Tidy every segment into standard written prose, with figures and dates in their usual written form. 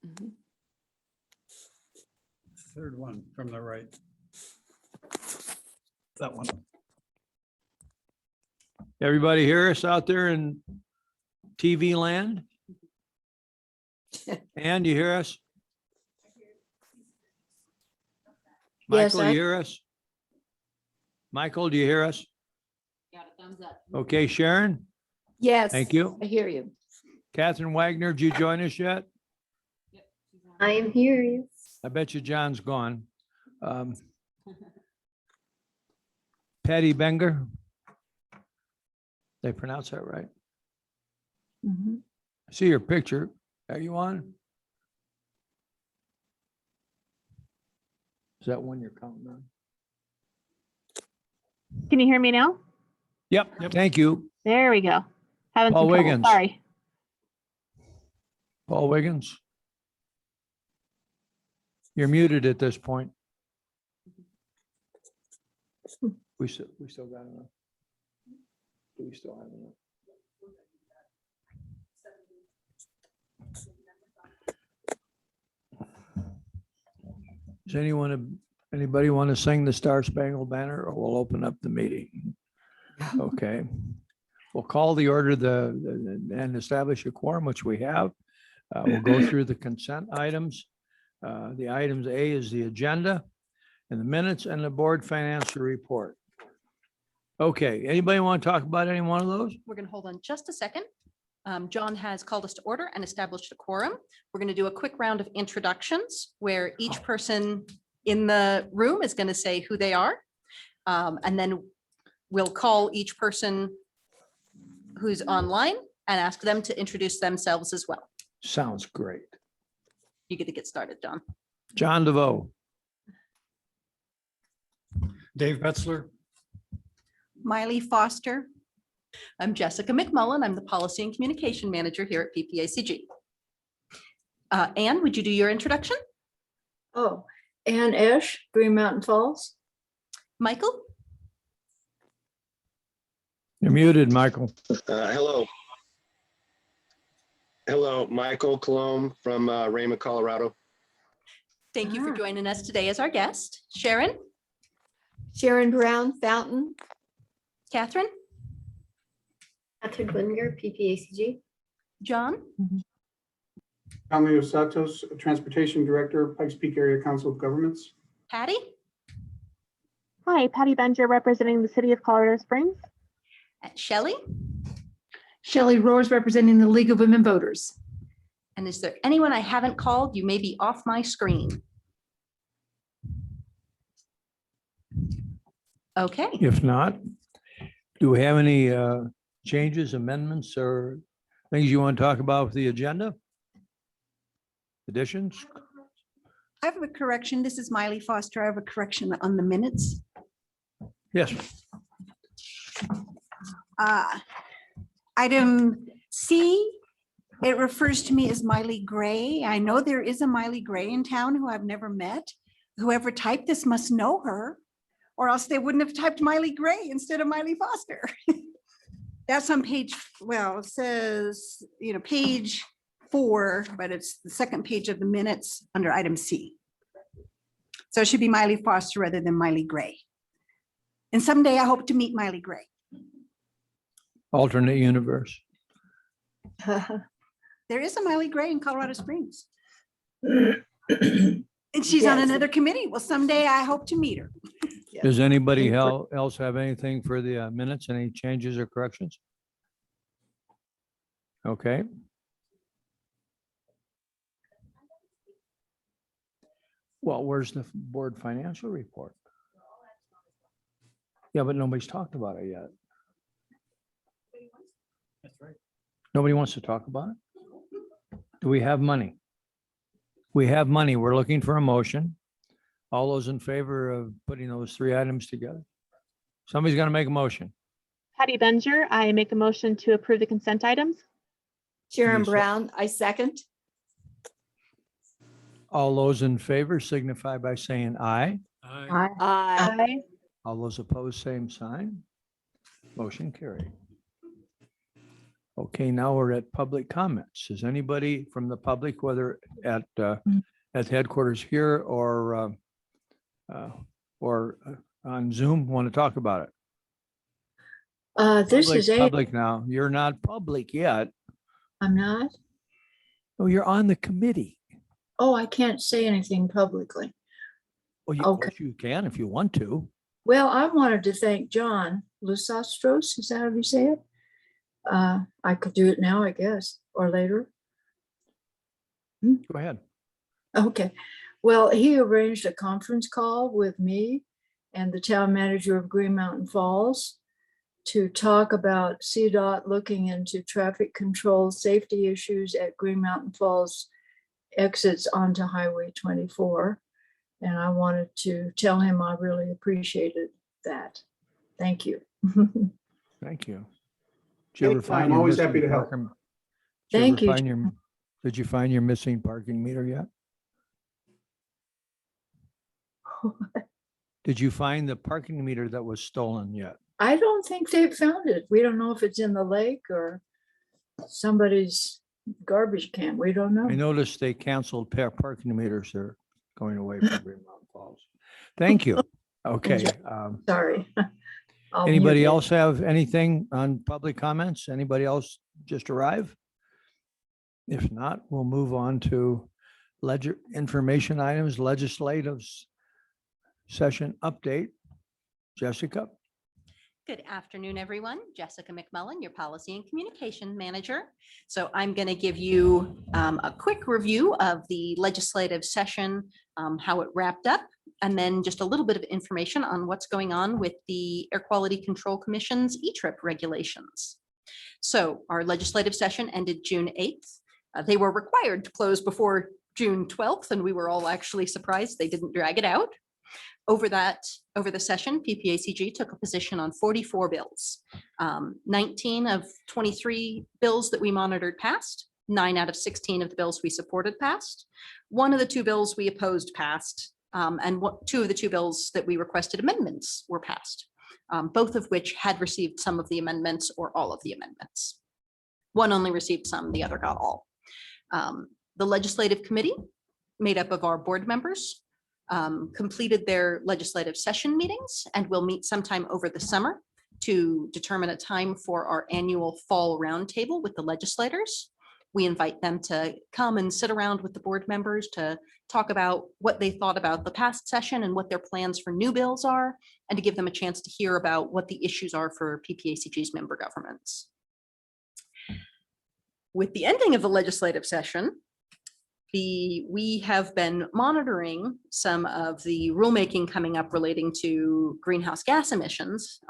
Mhm. Third one from the right. That one. Everybody hear us out there in TV land? And you hear us? Yes, Michael, you hear us? Michael, do you hear us? Got a thumbs up. Okay, Sharon, Yes. thank you. I hear you. Catherine Wagner, did you join us yet? I am here. Yes. I bet you John's gone. Patty Benger? They pronounce that right? Mhm. I see your picture. Are you on? Is that one you're counting on? Can you hear me now? Yep, thank you. There we go. Having Paul some trouble. Wiggins. Sorry. Paul Wiggins? You're muted at this point. We still got enough. Do we still have enough? Does anybody want to sing the Star Spangled Banner, or we'll open up the meeting? Okay. We'll call the order and establish a quorum, which we have. We'll go through the consent items. The items A is the agenda and the minutes and the board financial report. Okay, anybody want to talk about any one of those? We're going to hold on just a second. John has called us to order and established a quorum. We're going to do a quick round of introductions where each person in the room is going to say who they are. And then we'll call each person who's online and ask them to introduce themselves as well. Sounds great. You get to get started, John. John DeVoe, Dave Betzler. Miley Foster. I'm Jessica McMullen. I'm the Policy and Communication Manager here at PPACG. Anne, would you do your introduction? Oh, Ann Esch, Green Mountain Falls. Michael? you're muted, Michael. Hello. Hello, Michael Colomb from Raymond, Colorado. Thank you for Ah. joining us today as our guest. Sharon? Sharon Brown, Fountain. Catherine? Catherine Winger, PPACG. John? Camilo Santos, Transportation Director, Pikes Peak Area Council of Governments. Patty? Hi, Patty Benger representing the city of Colorado Springs. Shelley? Shelley Roars representing the League of Women Voters. And is there anyone I haven't called? You may be off my screen. Okay, If not, do we have any changes, amendments, or things you want to talk about with the agenda? Additions? I have a correction. This is Miley Foster. I have a correction on the minutes. Yes. Item C, it refers to me as Miley Gray. I know there is a Miley Gray in town who I've never met. Whoever typed this must know her, or else they wouldn't have typed Miley Gray instead of Miley Foster. That's on page, well, it says, page 4, but it's the second page of the minutes under item C. So it should be Miley Foster rather than Miley Gray. And someday I hope to meet Miley Gray. Alternate universe. There is a Miley Gray in Colorado Springs. And she's on Yes. another committee. Well, someday I hope to meet her. Does anybody else have anything for the minutes? Any changes or corrections? Okay. Well, where's the board financial report? Yeah, but nobody's talked about it yet. That's right. Nobody wants to talk about it? Do we have money? We have money. We're looking for a motion. All those in favor of putting those three items together? Somebody's going to make a motion. Patty Benger, I make a motion to approve the consent items. Sharon Yes, sir. Brown, I second. All those in favor signify by saying aye. Aye. Aye. Aye. All those opposed, same sign. Motion carried. Okay, now we're at public comments. Is anybody from the public, whether at headquarters here or on Zoom, want to talk about it? This Public- is a, Public now. You're not public yet. I'm not. Oh, you're on the committee. Oh, I can't say anything publicly. Well, of Okay. course you can if you want to. Well, I wanted to thank John Lusastros. Is that how you say it? I could do it now, I guess, or later. Go ahead. Okay. Well, he arranged a conference call with me and the town manager of Green Mountain Falls to talk about CDOT looking into traffic control safety issues at Green Mountain Falls exits onto Highway 24. And I wanted to tell him I really appreciated that. Thank you. Thank you. Did you ever Anytime, find I'm your always missing happy to help. parking- did you Thank ever you, find your- Did you find your missing parking meter yet? Did you find the parking meter that was stolen yet? I don't think they've found it. We don't know if it's in the lake or somebody's garbage can. We don't I know. noticed they canceled parking meters. They're going away from Green Mountain Falls. Thank you. Okay. Sorry. I'll mute Anybody it. else have anything on public comments? Anybody else just arrive? If not, we'll move on to information items, legislative session update. Jessica? Good afternoon, everyone. Jessica McMullen, your Policy and Communication Manager. So I'm going to give you a quick review of the legislative session, how it wrapped up, and then just a little bit of information on what's going on with the Air Quality Control Commission's E-Trip regulations. So our legislative session ended June 8th. They were required to close before June 12th, and we were all actually surprised they didn't drag it out. Over the session, PPACG took a position on 44 bills. 19 of 23 bills that we monitored passed. 9 out of 16 of the bills we supported passed. 1 of the 2 bills we opposed passed, and 2 of the 2 bills that we requested amendments were passed, both of which had received some of the amendments or all of the amendments. 1 only received some, the other got all. The legislative committee, made up of our board members, completed their legislative session meetings and will meet sometime over the summer to determine a time for our annual fall roundtable with the legislators. We invite them to come and sit around with the board members to talk about what they thought about the past session and what their plans for new bills are, and to give them a chance to hear about what the issues are for PPACG's member governments. With the ending of the legislative session, we have been monitoring some of the rulemaking coming up relating to greenhouse gas emissions.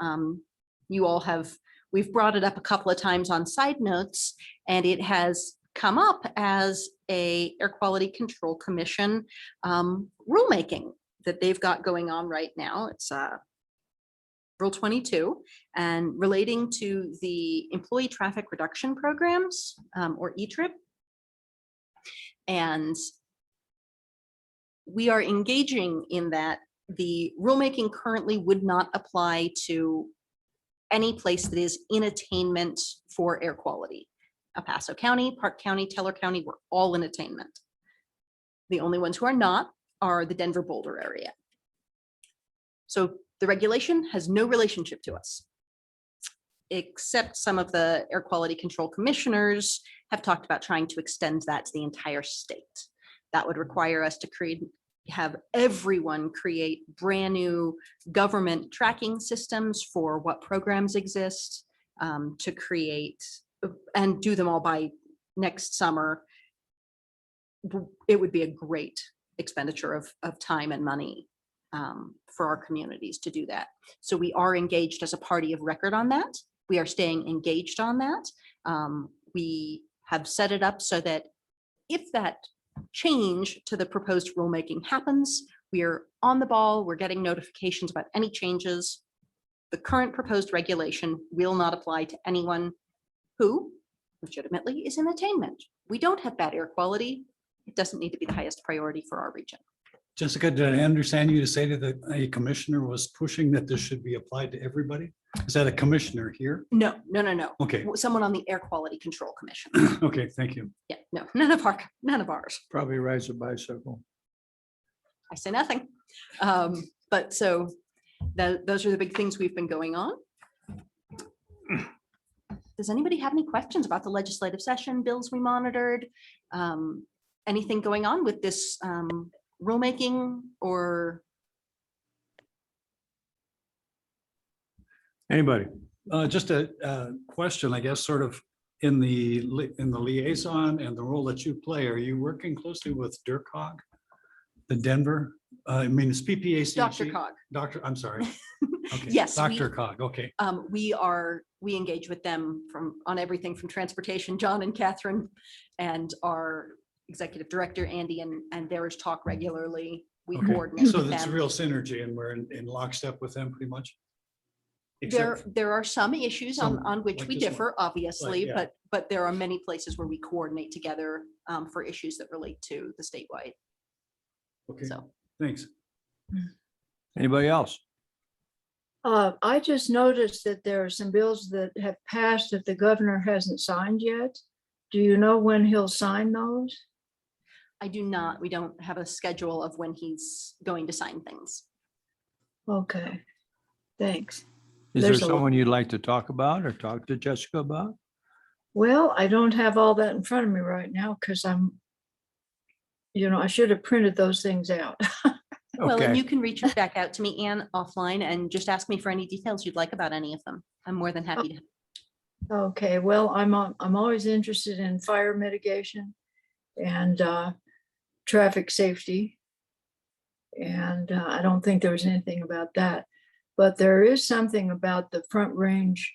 We've brought it up a couple of times on side notes, and it has come up as a Air Quality Control Commission rulemaking that they've got going on right now. It's Rule 22, and relating to the employee traffic reduction programs, or E-Trip. And we are engaging in that. The rulemaking currently would not apply to any place that is in attainment for air quality. El Paso County, Park County, Teller County, we're all in attainment. The only ones who are not are the Denver Boulder area. So the regulation has no relationship to us, except some of the air quality control commissioners have talked about trying to extend that to the entire state. That would require us to have everyone create brand new government tracking systems for what programs exist, to create and do them all by next summer. It would be a great expenditure of time and money for our communities to do that. So we are engaged as a party of record on that. We are staying engaged on that. We have set it up so that if that change to the proposed rulemaking happens, we are on the ball. We're getting notifications about any changes. The current proposed regulation will not apply to anyone who legitimately is in attainment. We don't have bad air quality. It doesn't need to be the highest priority for our region. Jessica, did I understand you to say that a commissioner was pushing that this should be applied to everybody? Is that a commissioner here? No, no, no, no. Okay, Someone on the Air Quality Control Commission. okay, thank you. Yeah, no, none of ours. Probably rides a bicycle. I say nothing. But so those are the big things we've been going on. Does anybody have any questions about the legislative session, bills we monitored? Anything going on with this rulemaking or? Anybody? Just a question, I guess, sort of in the liaison and the role that you play. Are you working closely with Dirk Hogg, the Denver? I mean, it's PPACG. Dr. Cog. I'm sorry. Okay, Yes, Dr. Cog, okay. We engage with them on everything from transportation, John and Catherine, and our executive director, Andy, and theirs talk regularly. We Okay. coordinate So with there's them. real synergy and we're in lockstep with them pretty much? There, Except, there are some issues some, on which like we this one. differ, obviously, yeah. but there are many places where we coordinate together for issues that relate to the statewide. okay, So thanks. Anybody else? I just noticed that there are some bills that have passed that the governor hasn't signed yet. Do you know when he'll sign those? I do not, we don't have a schedule of when he's going to sign things. Okay, thanks. Is there There's a- someone you'd like to talk about or talk to Jessica about? Well, I don't have all that in front of me right now because I should have printed those things out. Well, and Okay, you can reach back out to me, Ann, offline and just ask me for any details you'd like about any of them. I'm more than happy to. Okay, well, I'm always interested in fire mitigation and traffic safety. And I don't think there was anything about that, but there is something about the Front Range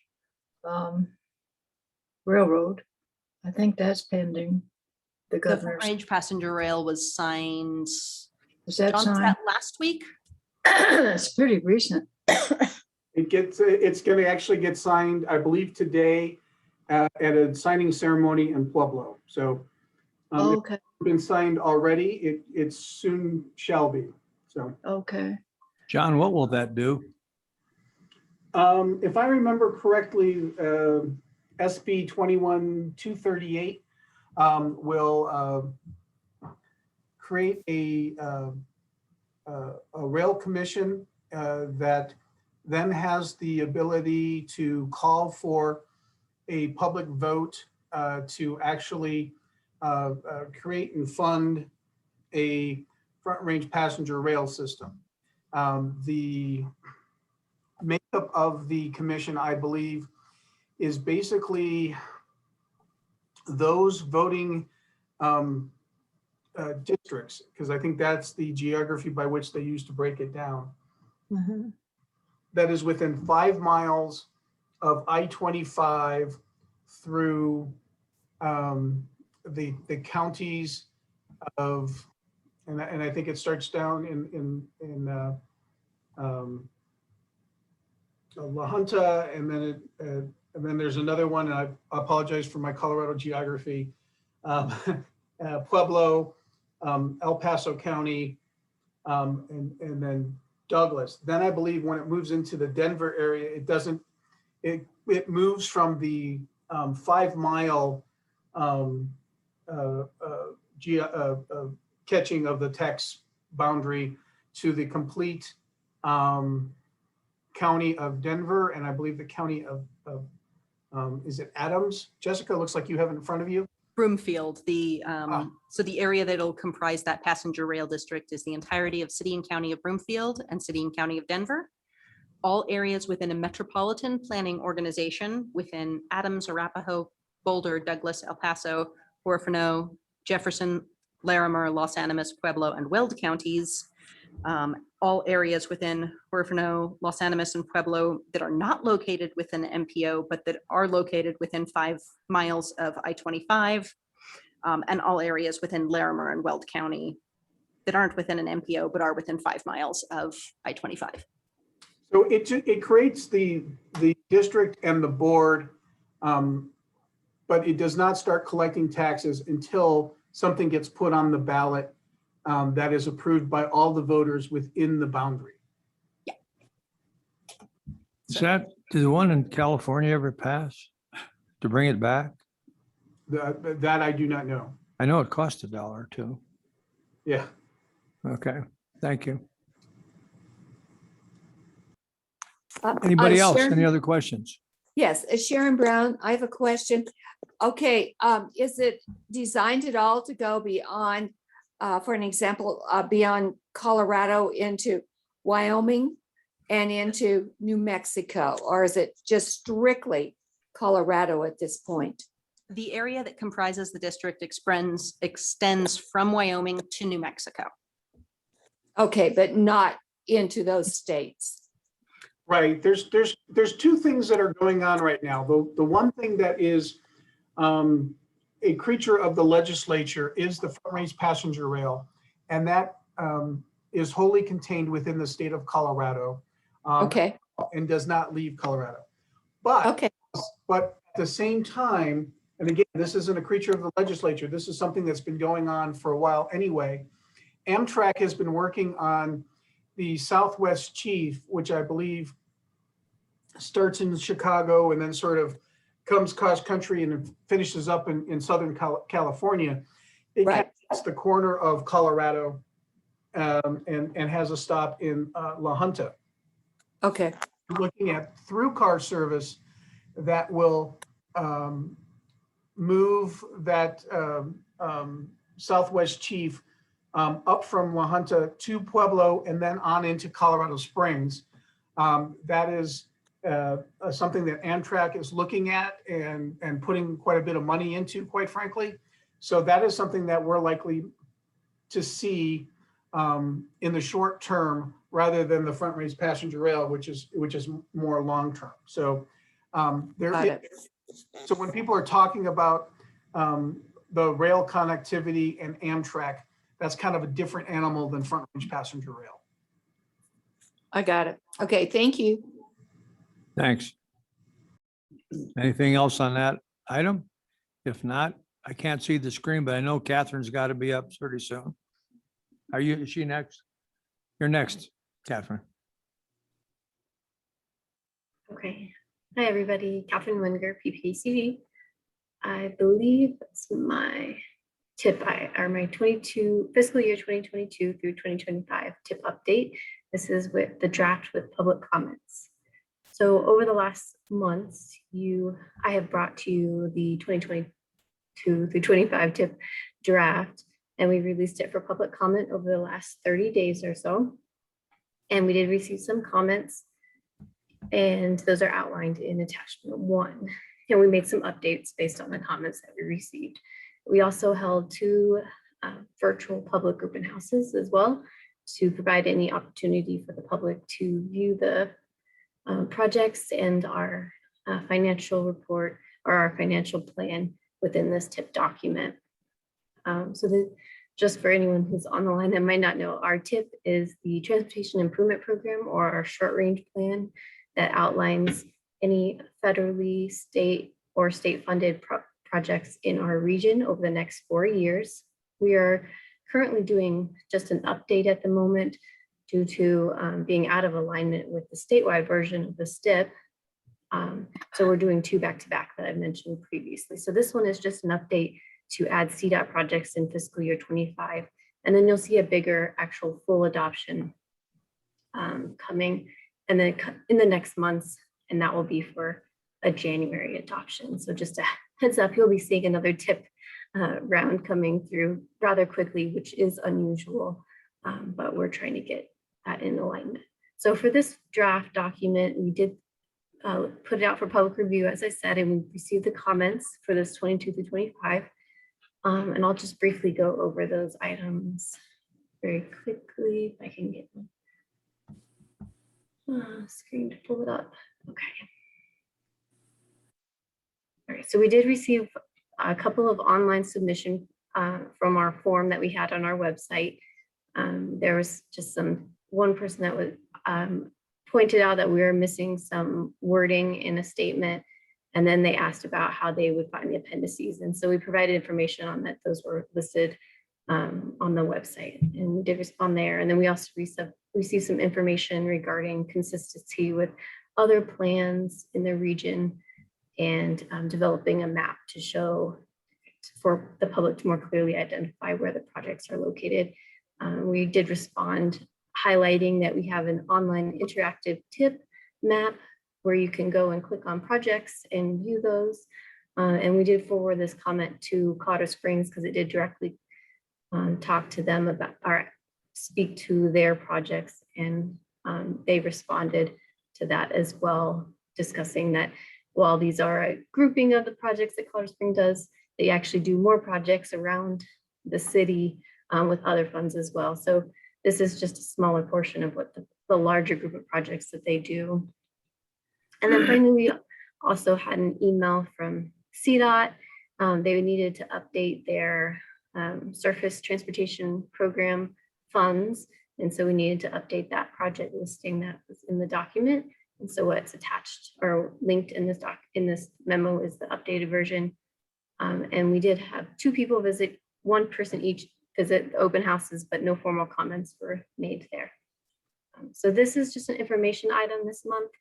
Railroad. I think that's pending. The The Front governor's, Range passenger rail was signed, is that John, was signed? that last week? That's pretty recent. It's going to actually get signed, I believe, today at a signing ceremony in Pueblo. So it's Okay, been signed already. It soon shall be. So okay. John, what will that do? if I remember correctly, SB 21238 will create a rail commission that then has the ability to call for a public vote to actually create and fund a Front Range passenger rail system. The makeup of the commission, I believe, is basically those voting districts, because I think that's the geography by which they used to break it down. Mhm. That is within 5 miles of I-25 through the counties of, and I think it starts down in La Junta, and then there's another one, and I apologize for my Colorado geography, Pueblo, El Paso County, and then Douglas. Then I believe when it moves into the Denver area, it moves from the 5 mile catching of the tax boundary to the complete county of Denver, and I believe the county of is it Adams? Jessica, looks like you have it in front of you. Broomfield, so the area that'll comprise that passenger rail district is the entirety of city and county of Broomfield and city and county of Denver. All areas within a metropolitan planning organization within Adams, Arapahoe, Boulder, Douglas, El Paso, Orfano, Jefferson, Larimer, Los Animas, Pueblo, and Weld counties. All areas within Orfano, Los Animas, and Pueblo that are not located within the MPO, but that are located within 5 miles of I-25, and all areas within Larimer and Weld County that aren't within an MPO, but are within 5 miles of I-25. So it creates the district and the board, but it does not start collecting taxes until something gets put on the ballot that is approved by all the voters within the boundary. Did the one in California ever pass to bring it back? That I do not know. I know it cost $1 too. Yeah. Okay, thank you. Anybody else? Any other questions? Yes, Sharon Brown, I have a question. Okay, is it designed at all to go beyond, for an example, beyond Colorado into Wyoming and into New Mexico? Or is it just strictly Colorado at this point? The area that comprises the district extends from Wyoming to New Mexico. Okay, but not into those states. Right. There's two things that are going on right now. The one thing that is a creature of the legislature is the front range passenger rail, and that is wholly contained within the state of Colorado. Okay, And does not leave Colorado. But okay, at the same time, and again, this isn't a creature of the legislature. This is something that's been going on for a while anyway. Amtrak has been working on the Southwest Chief, which I believe starts in Chicago and then sort of comes cross country and finishes up in Southern California. It right. connects the corner of Colorado and has a stop in La Junta. Okay, Looking at through car service that will move that Southwest Chief up from La Junta to Pueblo and then on into Colorado Springs. That is something that Amtrak is looking at and putting quite a bit of money into, quite frankly. So that is something that we're likely to see in the short term, rather than the front range passenger rail, which is more long term. So so when people are talking about the rail connectivity and Amtrak, that's kind of a different animal than front range passenger rail. I got it. Okay, thank you. Thanks. Anything else on that item? If not, I can't see the screen, but I know Catherine's got to be up pretty soon. Is she next? You're next, Catherine. Okay. Hi, everybody. Catherine Winger, PPACG. I believe it's my tip, or my fiscal year 2022 through 2025 tip update. This is with the draft with public comments. So over the last months, I have brought to you the 2022 through 25 tip draft, and we released it for public comment over the last 30 days or so. And we did receive some comments, and those are outlined in attachment 1. And we made some updates based on the comments that we received. We also held 2 virtual public open houses as well to provide any opportunity for the public to view the projects and our financial report or our financial plan within this tip document. Just for anyone who's on the line that might not know, our TIP is the Transportation Improvement Program, or our short range plan that outlines any federally, state, or state funded projects in our region over the next 4 years. We are currently doing just an update at the moment due to being out of alignment with the statewide version of the STIP. So we're doing 2 back-to-back that I mentioned previously. So this one is just an update to add CDOT projects in fiscal year 25. And then you'll see a bigger actual full adoption coming and then in the next months, and that will be for a January adoption. So just a heads up, you'll be seeing another tip round coming through rather quickly, which is unusual, but we're trying to get that in alignment. So for this draft document, we did put it out for public review, as I said, and we received the comments for this 22 through 25. And I'll just briefly go over those items very quickly, if I can get the screen to pull it up. Okay. All right, so we did receive a couple of online submission from our form that we had on our website. There was just one person that was pointed out that we were missing some wording in a statement. And then they asked about how they would find the appendices. And so we provided information on that. Those were listed on the website, and we did respond there. And then we also received some information regarding consistency with other plans in the region, and developing a map to show for the public to more clearly identify where the projects are located. We did respond highlighting that we have an online interactive tip map where you can go and click on projects and view those. And we did forward this comment to Colorado Springs because it did directly talk to them about or speak to their projects, and they responded to that as well, discussing that while these are a grouping of the projects that Colorado Springs does, they actually do more projects around the city with other funds as well. So this is just a smaller portion of what the larger group of projects that they do. And then finally, we also had an email from CDOT. They needed to update their surface transportation program funds. And so we needed to update that project listing that was in the document. And so what's attached or linked in this memo is the updated version. And we did have 2 people visit, 1 person each visit the open houses, but no formal comments were made there. So this is just an information item this month.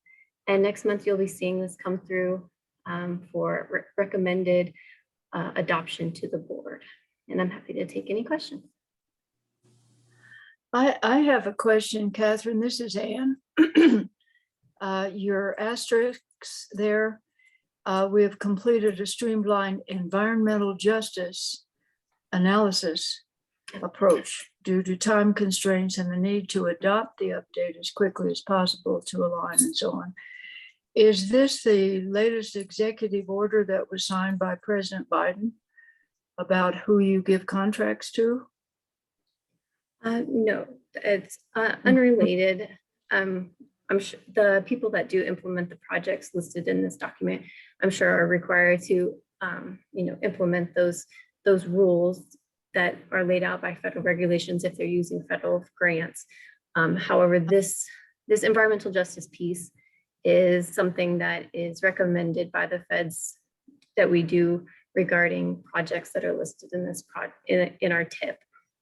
And next month, you'll be seeing this come through for recommended adoption to the board. And I'm happy to take any questions. I have a question, Catherine. This is Anne. Your asterisks there, we have completed a streamlined environmental justice analysis approach due to time constraints and the need to adopt the update as quickly as possible to align and so on. Is this the latest executive order that was signed by President Biden about who you give contracts to? No, it's unrelated. I'm sure the people that do implement the projects listed in this document, I'm sure are required to, implement those rules that are laid out by federal regulations if they're using federal grants. However, this environmental justice piece is something that is recommended by the feds that we do regarding projects that are listed in this in our TIP.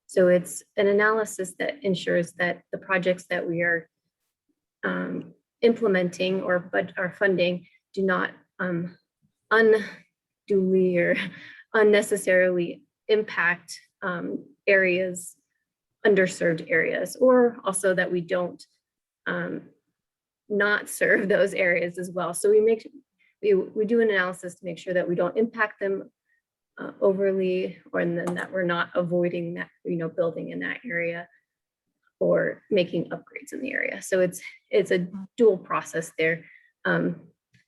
So it's an analysis that ensures that the projects that we are implementing or are funding do not unduly or unnecessarily impact areas, underserved areas, or also that we don't not serve those areas as well. So we do an analysis to make sure that we don't impact them overly, and then that we're not avoiding that, building in that area or making upgrades in the area. So it's a dual process there.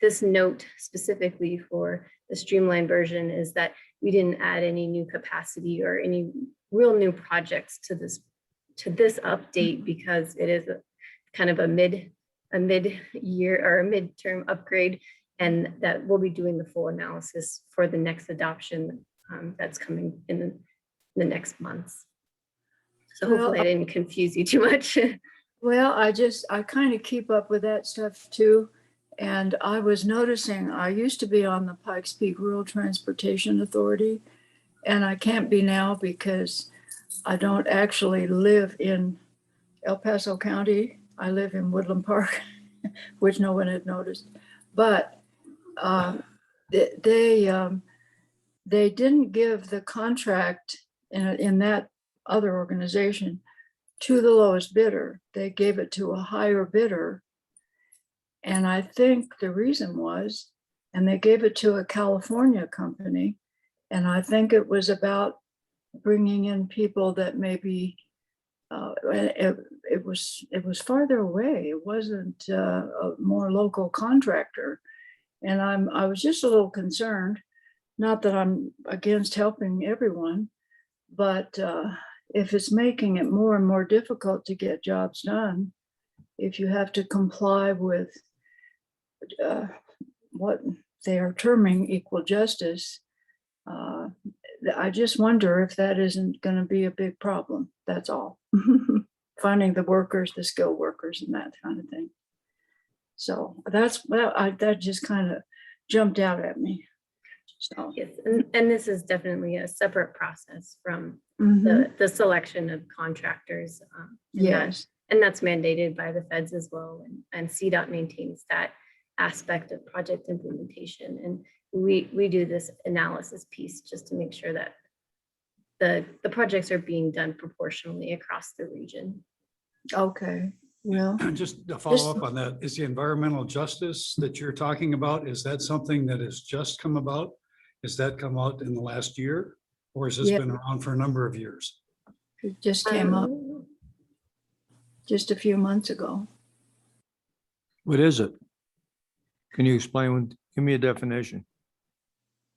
This note specifically for the streamlined version is that we didn't add any new capacity or any real new projects to this update, because it is kind of a mid-year or a midterm upgrade, and that we'll be doing the full analysis for the next adoption that's coming in the next months. So hopefully I didn't confuse you too much. Well, I kind of keep up with that stuff too. And I was noticing, I used to be on the Pikes Peak Rural Transportation Authority, and I can't be now because I don't actually live in El Paso County. I live in Woodland Park, which no one had noticed. But they didn't give the contract in that other organization to the lowest bidder. They gave it to a higher bidder. And I think the reason was, and they gave it to a California company, and I think it was about bringing in people that maybe it was farther away. It wasn't a more local contractor. And I was just a little concerned, not that I'm against helping everyone, but if it's making it more and more difficult to get jobs done, if you have to comply with what they are terming equal justice, I just wonder if that isn't going to be a big problem. That's all. Finding the workers, the skilled workers, and that kind of thing. So that just kind of jumped out at me. So, Yes, and this is definitely a separate process from mhm, the selection of contractors. And that- yes, And that's mandated by the feds as well. And CDOT maintains that aspect of project implementation. And we do this analysis piece just to make sure that the projects are being done proportionally across the region. okay, well, Just to follow up on that, is the environmental justice that you're talking about, is that something that has just come about? Has that come out in the last year? Or has this Yeah. been around for a number of years? it just came up Um, just a few months ago. What is it? Can you explain? Give me a definition.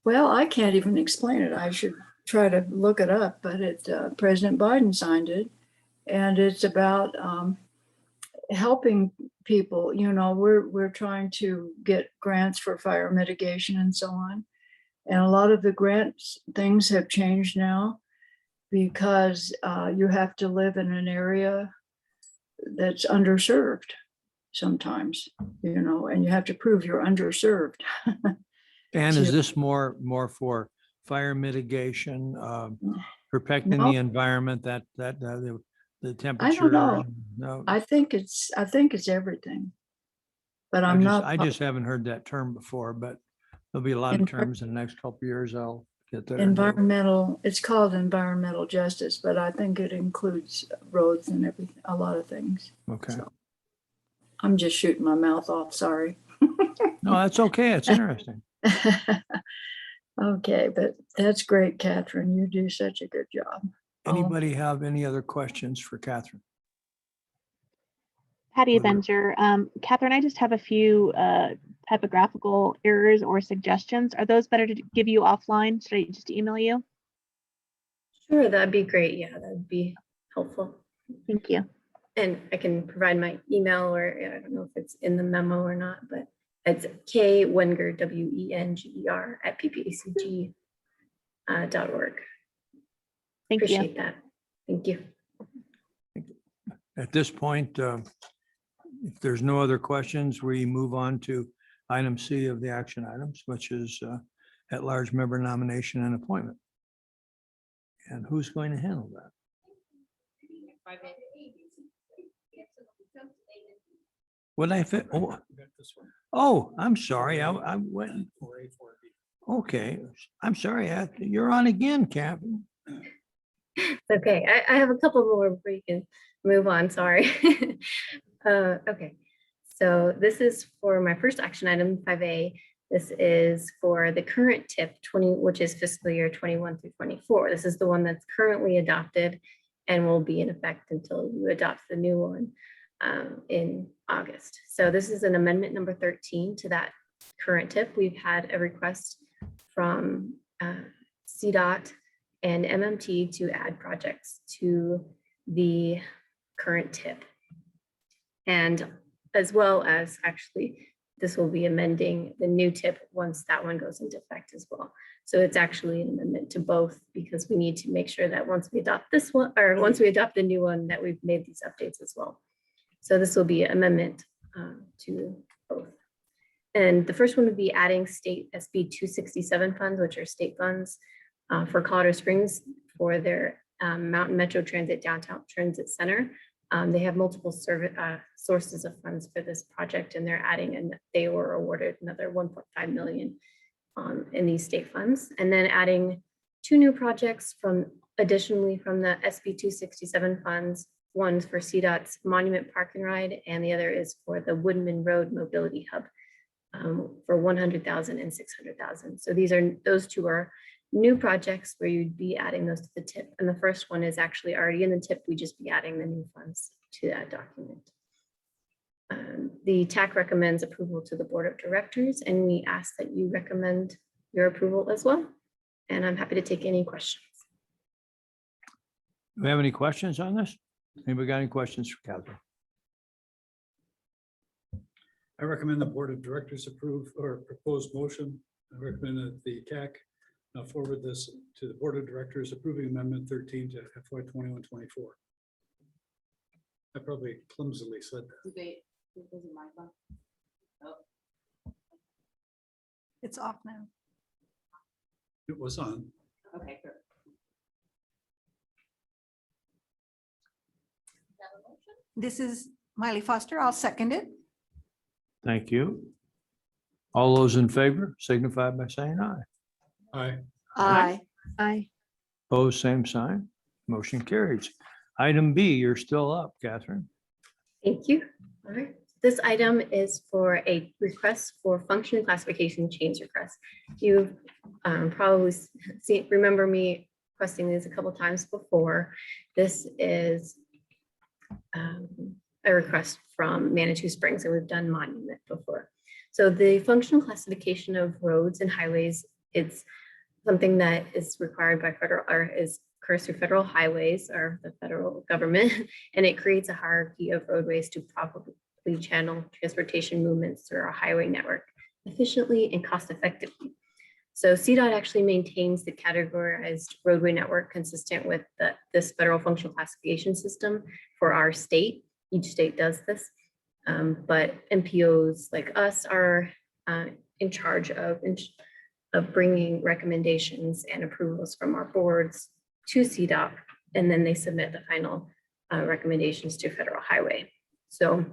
Well, I can't even explain it. I should try to look it up, but President Biden signed it. And it's about helping people, we're trying to get grants for fire mitigation and so on. And a lot of the grants, things have changed now because you have to live in an area that's underserved sometimes, and you have to prove you're underserved. And is to- this more for fire mitigation, protecting No. the environment, the temperature? know. No, I think it's everything. But I'm not. I just haven't heard that term before, but there'll be a lot of Envi- terms in the next couple of years. I'll get there. Environmental, it's called environmental justice, but I think it includes roads and everything, a lot of things. Okay. So, I'm just shooting my mouth off, sorry. No, that's okay. It's interesting. Okay, but that's great, Catherine. You do such a good job. Anybody have any other questions for Catherine? Patty Whether- Avenger. Catherine, I just have a few typographical errors or suggestions. Are those better to give you offline? Should I just email you? Sure, that'd be great. Yeah, that'd be helpful. Thank you. And I can provide my email, or I don't know if it's in the memo or not, but it's K Wenger, WENGER @PPACG .org. Thank you. Appreciate that. Thank you. At this point, if there's no other questions, we move on to item C of the action items, which is at-large member nomination and appointment. And who's going to handle that? What I fit? Oh, I'm sorry. I went. Okay, I'm sorry. You're on again, Captain. Okay, I have a couple more before you can move on, sorry. Okay, so this is for my first action item, 5A. This is for the current TIP 20, which is fiscal year 21 through 24. This is the one that's currently adopted and will be in effect until you adopt the new one in August. So this is an amendment number 13 to that current TIP. We've had a request from CDOT and MMT to add projects to the current TIP. And as well as actually, this will be amending the new TIP once that one goes into effect as well. So it's actually an amendment to both, because we need to make sure that once we adopt this one, or once we adopt the new one, that we've made these updates as well. So this will be an amendment to both. And the first one would be adding state SB 267 funds, which are state funds for Colorado Springs for their Mountain Metro Transit Downtown Transit Center. They have multiple sources of funds for this project, and they're adding, and they were awarded another 1.5 million in these state funds. And then adding 2 new projects additionally from the SB 267 funds. One's for CDOT's Monument Park and Ride, and the other is for the Woodman Road Mobility Hub for 100,000 and 600,000. So those 2 are new projects where you'd be adding those to the TIP. And the first one is actually already in the TIP. We just be adding the new funds to that document. The TAC recommends approval to the board of directors, and we ask that you recommend your approval as well. And I'm happy to take any questions. Do we have any questions on this? Anybody got any questions for Catherine? I recommend the board of directors approve or proposed motion. I recommend that the TAC forward this to the board of directors approving amendment 13 to FY 21-24. I probably clumsily said that. It's off now. It was on. Okay. This is Miley Foster. I'll second it. Thank you. All those in favor signify by saying aye. Aye. Aye. Aye. Opposed, same sign. Motion carries. Item B, you're still up, Catherine. Thank you. All right. This item is for a request for function classification change request. You've probably remember me requesting this a couple times before. This is a request from Manitou Springs, and we've done Monument before. So the functional classification of roads and highways, it's something that is required by federal, or is occurs through federal highways or the federal government, and it creates a hierarchy of roadways to properly channel transportation movements through our highway network efficiently and cost effectively. So CDOT actually maintains the categorized roadway network consistent with this federal functional classification system for our state. Each state does this, but MPOs like us are in charge of bringing recommendations and approvals from our boards to CDOT, and then they submit the final recommendations to federal highway. So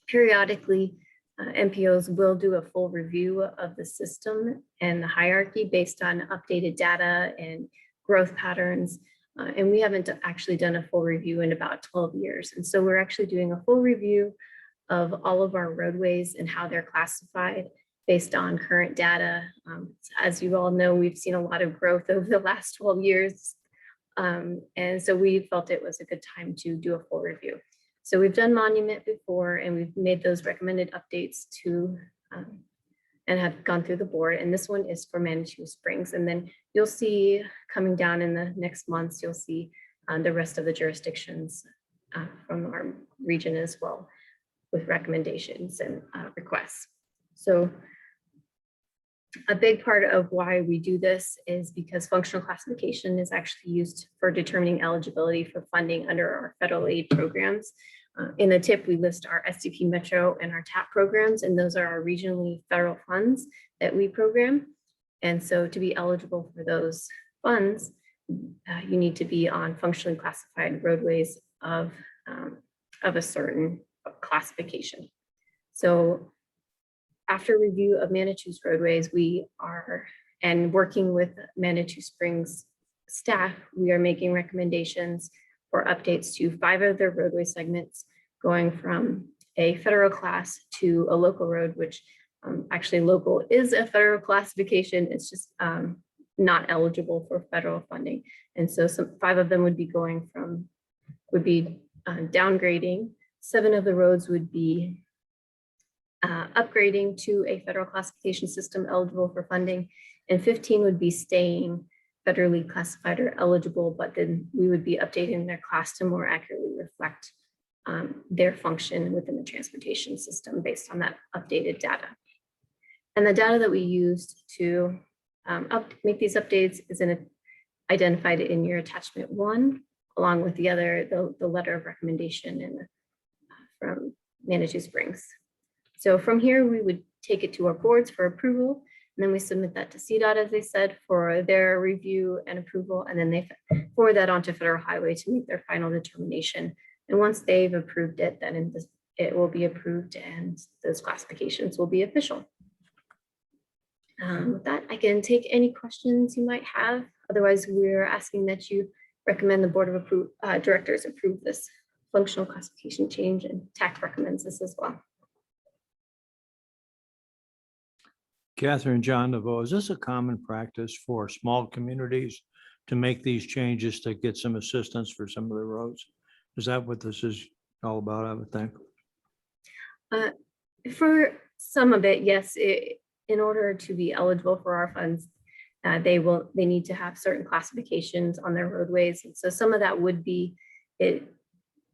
periodically, MPOs will do a full review of the system and the hierarchy based on updated data and growth patterns. And we haven't actually done a full review in about 12 years. And so we're actually doing a full review of all of our roadways and how they're classified based on current data. As you all know, we've seen a lot of growth over the last 12 years. And so we felt it was a good time to do a full review. So we've done Monument before, and we've made those recommended updates to and have gone through the board. And this one is for Manitou Springs. And then you'll see coming down in the next months, you'll see the rest of the jurisdictions from our region as well with recommendations and requests. So a big part of why we do this is because functional classification is actually used for determining eligibility for funding under our federal aid programs. In the tip, we list our SDP Metro and our TAP programs, and those are our regionally federal funds that we program. And so to be eligible for those funds, you need to be on functionally classified roadways of a certain classification. So after review of Manitou's roadways, we are, and working with Manitou Springs staff, we are making recommendations for updates to 5 of their roadway segments, going from a federal class to a local road, which actually local is a federal classification. It's just not eligible for federal funding. And so 5 of them would be downgrading. 7 of the roads would be upgrading to a federal classification system eligible for funding, and 15 would be staying federally classified or eligible, but then we would be updating their class to more accurately reflect their function within the transportation system based on that updated data. And the data that we used to make these updates is identified in your attachment 1, along with the letter of recommendation from Manitou Springs. So from here, we would take it to our boards for approval, and then we submit that to CDOT, as they said, for their review and approval, and then they forward that on to Federal Highway to make their final determination. And once they've approved it, then it will be approved and those classifications will be official. With that, I can take any questions you might have. Otherwise, we're asking that you recommend the Board of Directors approve this functional classification change, and TAC recommends this as well. Catherine, John DeVoe, is this a common practice for small communities to make these changes to get some assistance for some of the roads? Is that what this is all about, I would think? For some of it, yes. In order to be eligible for our funds, they need to have certain classifications on their roadways. And so some of that would be, it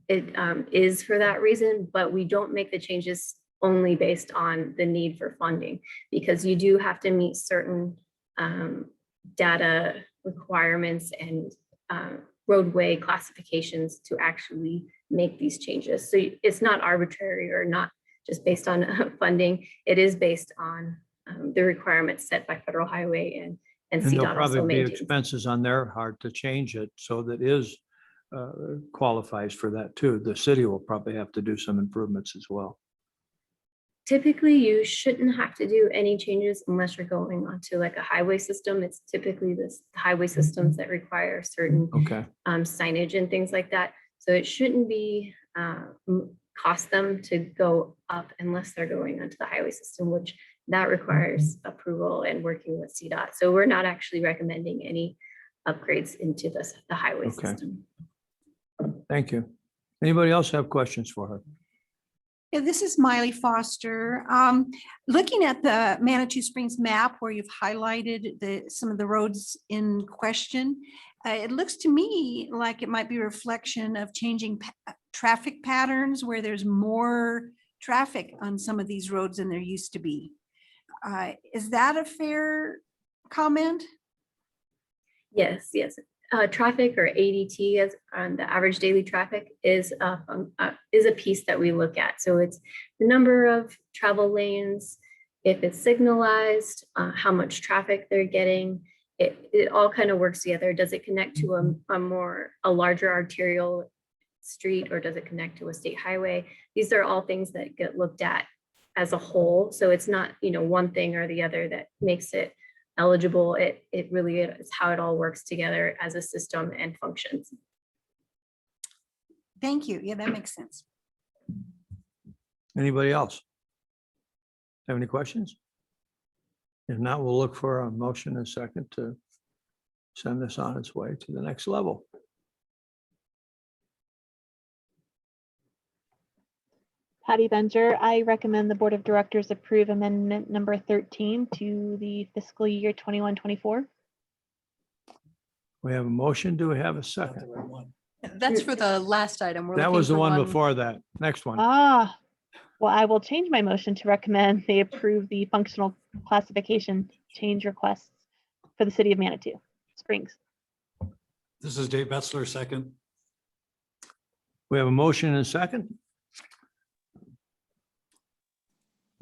is for that reason, but we don't make the changes only based on the need for funding, because you do have to meet certain data requirements and roadway classifications to actually make these changes. So it's not arbitrary or not just based on funding. It is based on the requirements set by Federal Highway And there'll CDOT also probably be maintains. expenses on their part to change it so that is qualifies for that too. The city will probably have to do some improvements as well. Typically, you shouldn't have to do any changes unless you're going onto like a highway system. It's typically this highway systems that require certain Okay, signage and things like that. So it shouldn't be cost them to go up unless they're going onto the highway system, which that requires approval and working with CDOT. So we're not actually recommending any upgrades into the highway Okay. system. thank you. Anybody else have questions for her? Yeah, this is Miley Foster. Looking at the Manitou Springs map where you've highlighted some of the roads in question, it looks to me like it might be a reflection of changing traffic patterns where there's more traffic on some of these roads than there used to be. Is that a fair comment? Yes, yes. Traffic or ADT as the average daily traffic is a piece that we look at. So it's the number of travel lanes, if it's signalized, how much traffic they're getting. It all kind of works together. Does it connect to a larger arterial street, or does it connect to a state highway? These are all things that get looked at as a whole. So it's not, one thing or the other that makes it eligible. It really is how it all works together as a system and functions. Thank you. Yeah, that makes sense. Anybody else? Have any questions? If not, we'll look for a motion and second to send this on its way to the next level. Patty Benjer, I recommend the Board of Directors approve amendment number 13 to the fiscal year 21-24. We have a motion. Do we have a second? That's for the last item. We're That looking was the for one before that. Next one. Well, I will change my motion to recommend they approve the functional classification change requests for the city of Manitou Springs. This is Dave Betzler, second. We have a motion and a second.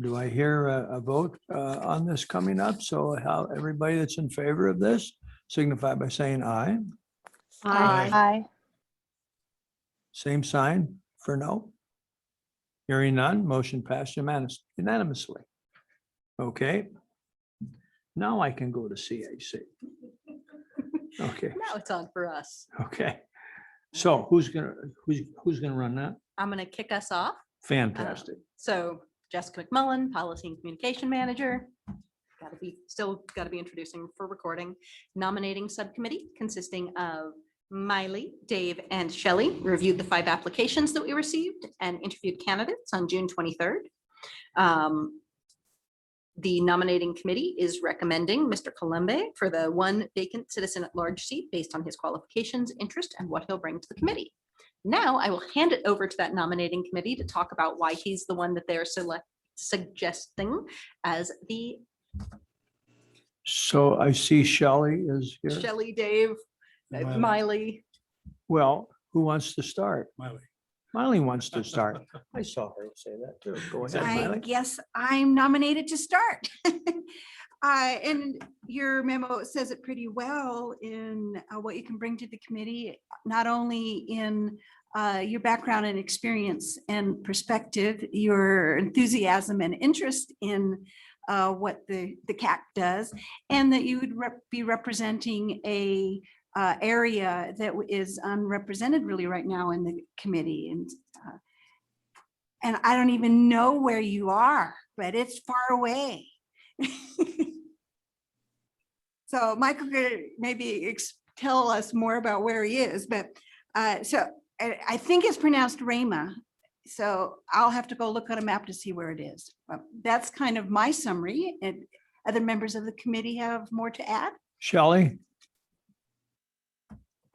Do I hear a vote on this coming up? So how everybody that's in favor of this signify by saying aye. Aye. Aye. Same sign for no. Hearing none, motion passed unanimously. Okay. Now I can go to CAC. Okay, Now it's on for us. okay. So who's gonna run that? I'm going to kick us off. Fantastic. So Jessica McMullen, Policy and Communication Manager. Still got to be introducing for recording. Nominating Subcommittee consisting of Miley, Dave, and Shelley reviewed the 5 applications that we received and interviewed candidates on June 23rd. The nominating committee is recommending Mr. Colombe for the 1 vacant citizen at large seat based on his qualifications, interest, and what he'll bring to the committee. Now I will hand it over to that nominating committee to talk about why he's the one that they're suggesting as the So I see Shelley is here. Shelley, Dave, Miley. Well, who wants to start? Miley. Miley wants to start. I saw her say that too. Go ahead, I Miley. guess I'm nominated to start. And your memo says it pretty well in what you can bring to the committee, not only in your background and experience and perspective, your enthusiasm and interest in what the CAC does, and that you would be representing a area that is unrepresented really right now in the committee. And I don't even know where you are, but it's far away. So Michael could maybe tell us more about where he is, but so I think it's pronounced Rama. So I'll have to go look on a map to see where it is. But that's kind of my summary. And other members of the committee have more to add? Shelley?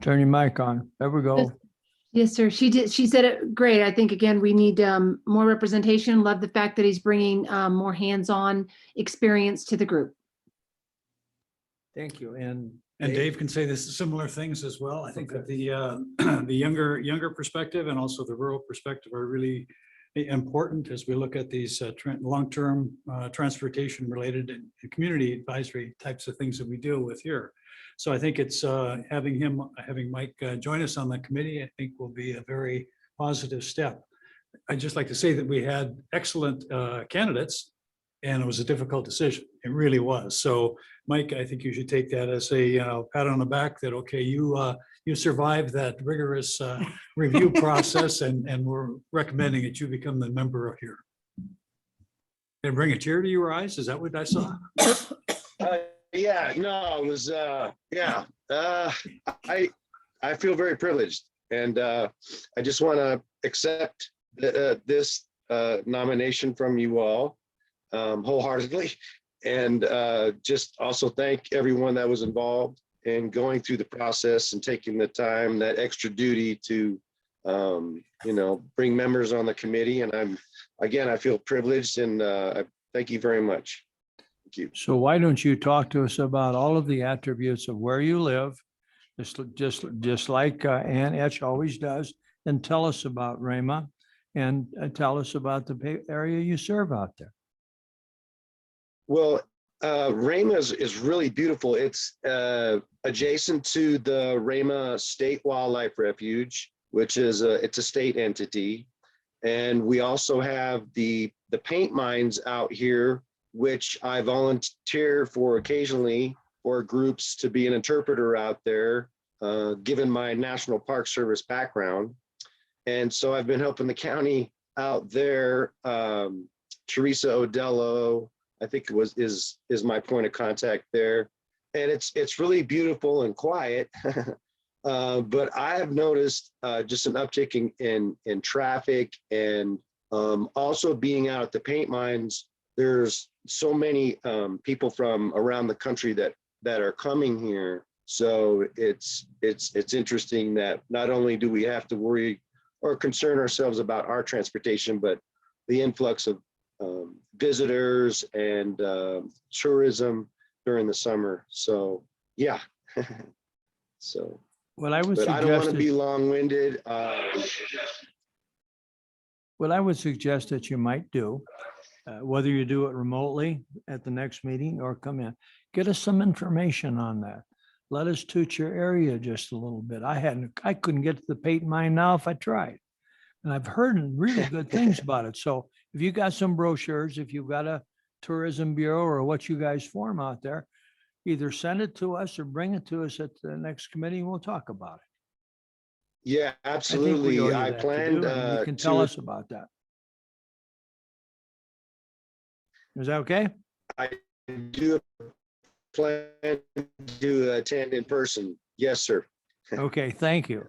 Turn your mic on. There we go. Yes, sir. She did. She said it great. I think, again, we need more representation. Love the fact that he's bringing more hands-on experience to the group. Thank you. And Dave can say this similar things as well. I think that the the younger perspective and also the rural perspective are really important as we look at these long-term transportation related and community advisory types of things that we deal with here. So I think it's having Mike join us on the committee, I think will be a very positive step. I'd just like to say that we had excellent candidates and it was a difficult decision. It really was. So Mike, I think you should take that as a pat on the back that, okay, you survived that rigorous review process and we're recommending that you become the member here. And bring a tear to your eyes. Is that what I saw? Yeah, no, it was, yeah. I feel very privileged and I just want to accept this nomination from you all wholeheartedly. And just also thank everyone that was involved in going through the process and taking the time, that extra duty to, bring members on the committee. And I feel privileged and I thank you very much. Thank you. So why don't you talk to us about all of the attributes of where you live, just like Ann Etch always does, and tell us about Rama and tell us about the area you serve out there. Well, Rama is really beautiful. It's adjacent to the Rama State Wildlife Refuge, which is it's a state entity. And we also have the paint mines out here, which I volunteer for occasionally for groups to be an interpreter out there, given my National Park Service background. And so I've been helping the county out there. Teresa Odello, I think is my point of contact there. And it's really beautiful and quiet. But I have noticed just an uptick in traffic and also being out at the paint mines. There's so many people from around the country that are coming here. So it's interesting that not only do we have to worry or concern ourselves about our transportation, but the influx of visitors and tourism during the summer. So yeah. So. Well, I would But I don't want to be suggest, long-winded. what I would suggest that you might do, whether you do it remotely at the next meeting or come in, get us some information on that. Let us toot your area just a little bit. I couldn't get to the paint mine now if I tried. And I've heard really good things about it. So if you got some brochures, if you've got a tourism bureau or what you guys form out there, either send it to us or bring it to us at the next committee and we'll talk about it. Yeah, I think we absolutely. owe you I that to planned do, and you can tell us about that. Is that okay? I do plan to attend in person. Yes, sir. Okay, thank you.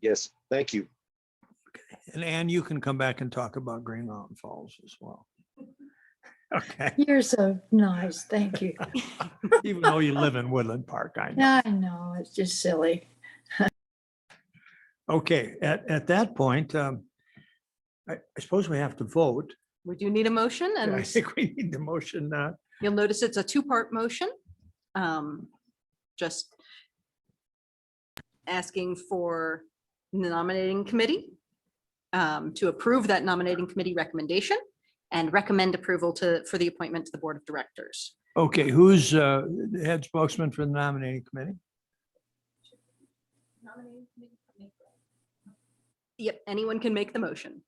Yes, thank you. And Ann, you can come back and talk about Green Mountain Falls as well. Okay, You're so nice. Thank you. even though you live in Woodland Park, I know. I know, it's just silly. Okay, at that point, I suppose we have to vote. We do need a motion I and think we need the motion. you'll notice it's a two-part motion. Just asking for the nominating committee to approve that nominating committee recommendation and recommend approval for the appointment to the board of directors. Okay, who's the head spokesman for the nominating committee? Yep, anyone can make the motion.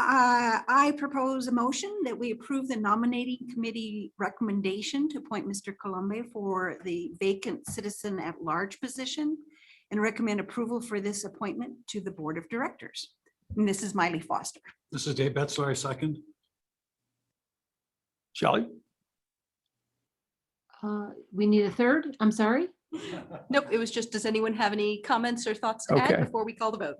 I propose a motion that we approve the nominating committee recommendation to appoint Mr. Colombe for the vacant citizen at large position and recommend approval for this appointment to the board of directors. And this is Miley Foster. This is Dave Betzler, I second. Shelley? We need a third. I'm sorry. Nope, it was just, does anyone have any comments or thoughts to Okay. add before we call the vote?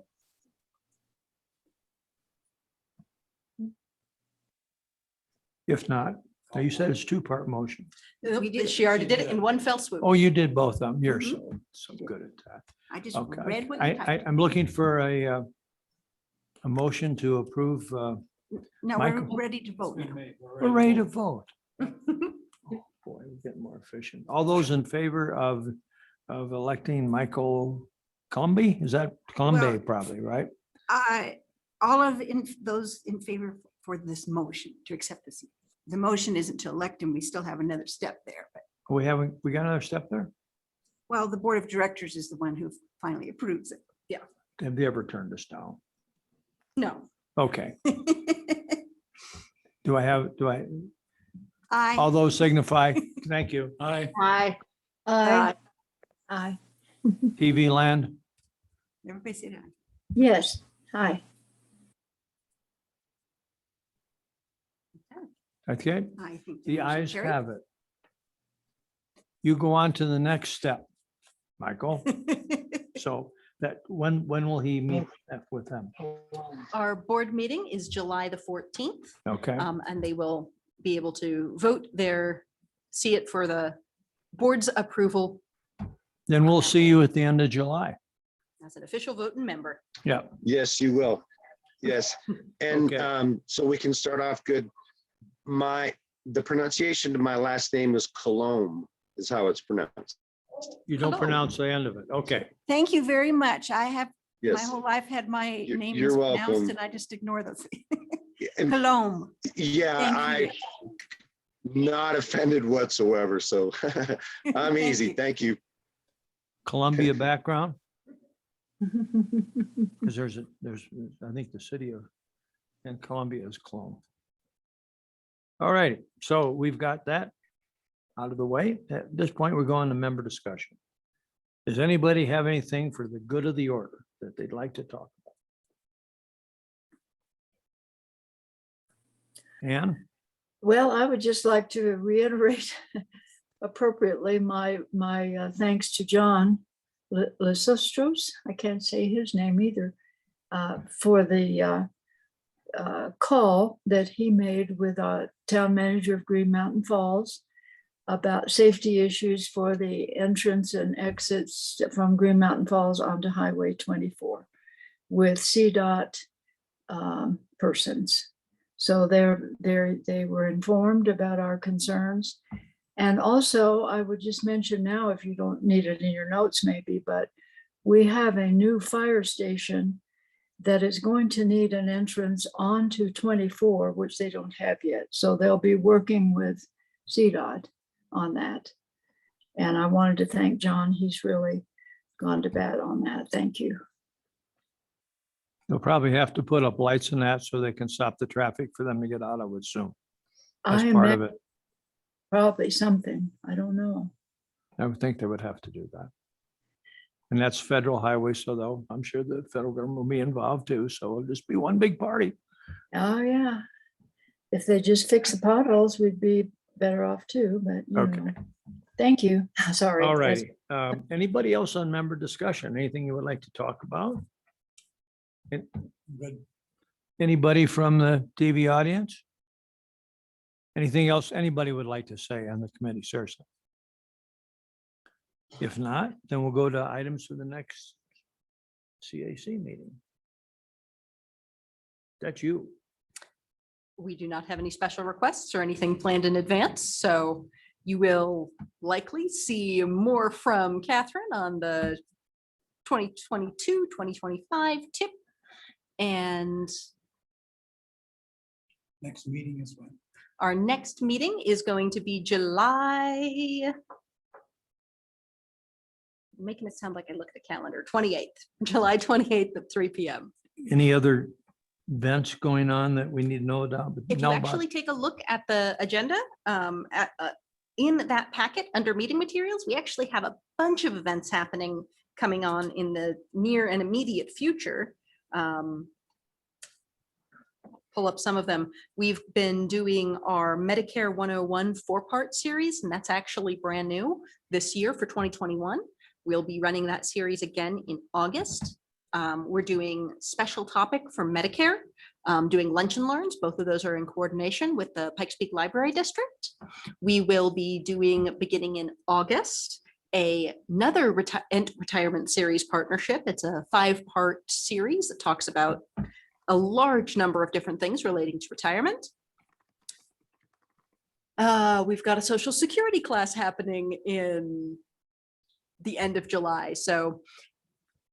If not, now you said it's two-part motion. Nope, We did- She already did it in one fell swoop. Oh, you did both of them. You're Mhm. so good at that. I just Okay, read what you typed. I'm looking for a motion to approve. Now Michael? we're ready to vote now. We're ready to vote. Boy, we're getting more efficient. All those in favor of electing Michael Colombe? Is that Colombe Well- probably, right? All of those in favor for this motion to accept this. The motion isn't to elect him. We still have another step there, but We got another step there? well, the board of directors is the one who finally approves it. Have they ever turned us down? No. Okay. Do I, I, all those signify? Thank you. Aye. Aye. Aye. Aye. TV land? everybody say that. Yes, aye. Okay, I think. the motion ayes carried. have it. You go on to the next step, Michael. So that, when will he meet with them? Our board meeting is July the 14th, Okay, and they will be able to vote see it for the board's approval then we'll see you at the end of July. as an official voting member. Yeah, Yes, you will. Yes. And Okay. so we can start off good. The pronunciation of my last name is Colomb is how it's pronounced. you don't Hello. pronounce the end of it. Okay, Thank you very much. I have my Yes. whole life had my name You're mispronounced welcome. and I just ignore those. And Colomb. yeah, Thank you. not offended whatsoever. So I'm Thank easy. you. Thank you. Columbia background, because there's, I think the city of, and Columbia is Cologne. All right, so we've got that out of the way. At this point, we're going to member discussion. Does anybody have anything for the good of the order that they'd like to talk about? Ann? Well, I would just like to reiterate appropriately my thanks to John Lysostros. I can't say his name either, for the call that he made with our town manager of Green Mountain Falls about safety issues for the entrance and exits from Green Mountain Falls onto Highway 24 with CDOT persons. So they were informed about our concerns. And also, I would just mention now, if you don't need it in your notes maybe, but we have a new fire station that is going to need an entrance onto 24, which they don't have yet. So they'll be working with CDOT on that. And I wanted to thank John. He's really gone to bat on that. Thank you. They'll probably have to put up lights and that so they can stop the traffic for them to get out, I would assume. That's I part imagine of it. probably something. I don't know. I would think they would have to do that. And that's federal highway, so though, I'm sure the federal government will be involved too, so it'll just be one big party. Oh, yeah. If they just fix the potholes, we'd be better off too, but you Okay. know. Thank you. Sorry. All That's- righty. Anybody else on member discussion? Anything you would like to talk about? Good. Anybody from the TV audience? Anything else anybody would like to say on the committee, seriously? If not, then we'll go to items for the next CAC meeting. That's you. We do not have any special requests or anything planned in advance, so you will likely see more from Catherine on the 2022, 2025 tip. And Next meeting is when? our next meeting is going to be July. Making it sound like I looked at the calendar, 28th, July 28th at 3 p.m. Any other events going on that we need to know about? If you know about? actually take a look at the agenda, in that packet under meeting materials, we actually have a bunch of events happening coming on in the near and immediate future. Pull up some of them. We've been doing our Medicare 101 4-part series, and that's actually brand new this year for 2021. We'll be running that series again in August. We're doing special topic for Medicare, doing lunch and learns. Both of those are in coordination with the Pikes Peak Library District. We will be doing, beginning in August, another retirement series partnership. It's a 5-part series that talks about a large number of different things relating to retirement. We've got a Social Security class happening in the end of July. So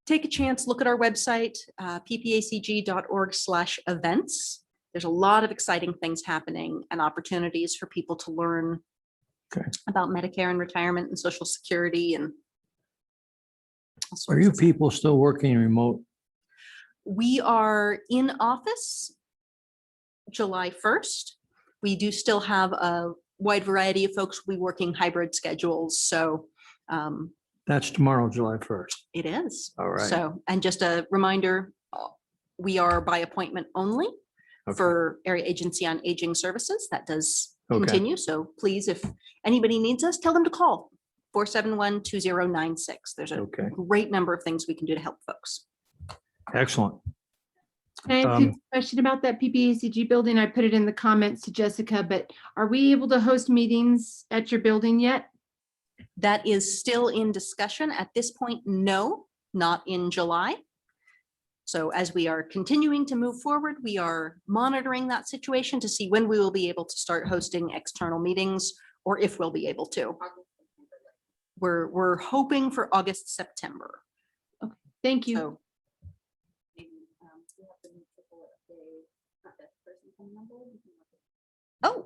take a chance, look at our website, ppacg.org/events. There's a lot of exciting things happening and opportunities for people to learn Okay. about Medicare and retirement and Social Security and all Are sorts you of stuff. people still working remote? We are in office July 1st. We do still have a wide variety of folks we working hybrid schedules. So That's tomorrow, July 1st. it is. All right. So, and just a reminder, we are by appointment only Okay. for Area Agency on Aging Services. That does Okay. continue. So please, if anybody needs us, tell them to call 471-2096. There's a Okay. great number of things we can do to help folks. Excellent. I have a question about that PPACG building. I put it in the comments to Jessica, but are we able to host meetings at your building yet? That is still in discussion at this point. No, not in July. So as we are continuing to move forward, we are monitoring that situation to see when we will be able to start hosting external meetings or if we'll be able to. We're hoping for August, September. Thank you. So oh,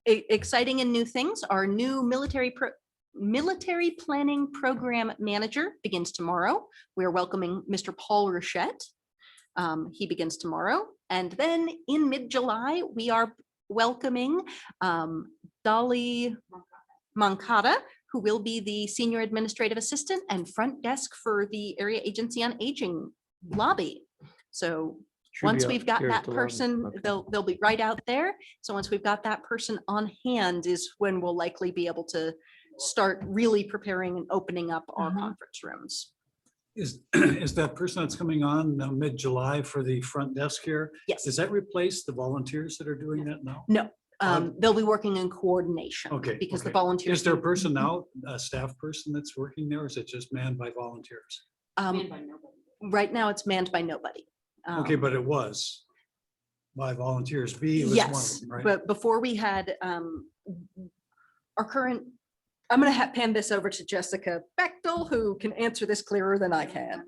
exciting and new things. Our new military planning program manager begins tomorrow. We're welcoming Mr. Paul Rochette. He begins tomorrow. And then in mid-July, we are welcoming Dolly Moncada, who will be the senior administrative assistant and front desk for the Area Agency on Aging lobby. So Should once be we've up got here at that the lobby. person, Okay. they'll be right out there. So once we've got that person on hand is when we'll likely be able to start really preparing and opening up our conference rooms. Is that person that's coming on mid-July for the front desk here? Yes. Does that replace the volunteers that are doing that now? No, they'll be working in coordination. Okay. Because the okay. volunteers. Is there a person now, a staff person that's working there, or is it just manned by volunteers? Right now, it's manned by nobody. Okay, but it was by volunteers. B was one of Yes, them, right? but before we had our current, I'm going to hand this over to Jessica Bechtel, who can answer this clearer than I can.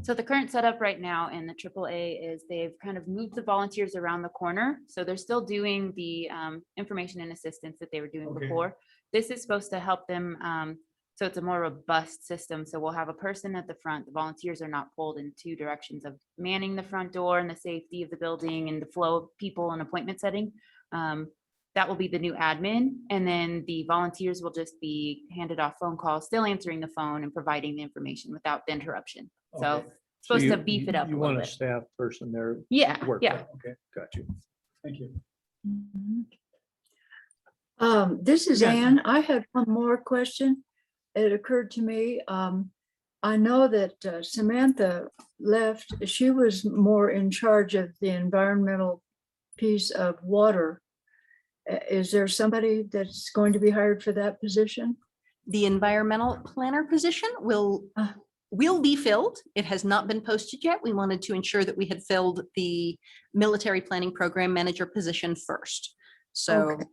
So the current setup right now in the AAA is they've kind of moved the volunteers around the corner. So they're still doing the information and assistance that they were doing Okay. before. This is supposed to help them. So it's a more robust system. So we'll have a person at the front. The volunteers are not pulled in two directions of manning the front door and the safety of the building and the flow of people and appointment setting. That will be the new admin. And then the volunteers will just be handed off phone calls, still answering the phone and providing the information without the interruption. So Okay. it's supposed you- to beef it up a You little want a bit. staff person there? Yeah, work yeah. that. Okay, got you. Thank you. This is Yeah. Ann. I had one more question. It occurred to me. I know that Samantha left. She was more in charge of the environmental piece of water. Is there somebody that's going to be hired for that position? The environmental planner position will be filled. It has not been posted yet. We wanted to ensure that we had filled the military planning program manager position first. So Okay.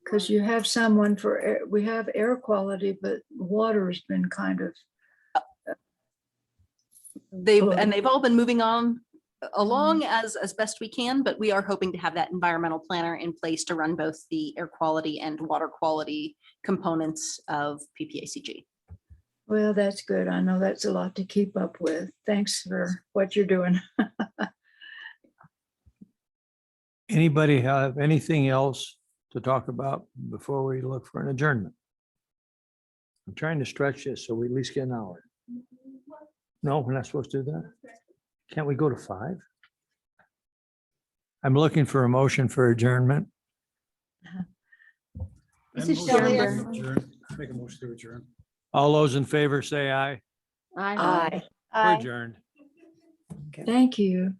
Because you have someone for, we have air quality, but water has been kind of. they've all been moving on along as best we can, but we are hoping to have that environmental planner in place to run both the air quality and water quality components of PPACG. Well, that's good. I know that's a lot to keep up with. Thanks for what you're doing. Anybody have anything else to talk about before we look for an adjournment? I'm trying to stretch this so we at least get an hour. No, we're not supposed to do that? Can't we go to 5? I'm looking for a motion for adjournment. This And is motion to Shelley. adjourn. Make a motion to adjourn. All those in favor say aye. Aye. We're adjourned. Thank you.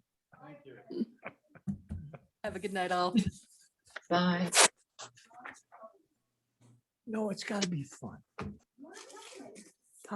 Have a good night all. Bye. No, it's got to be fun.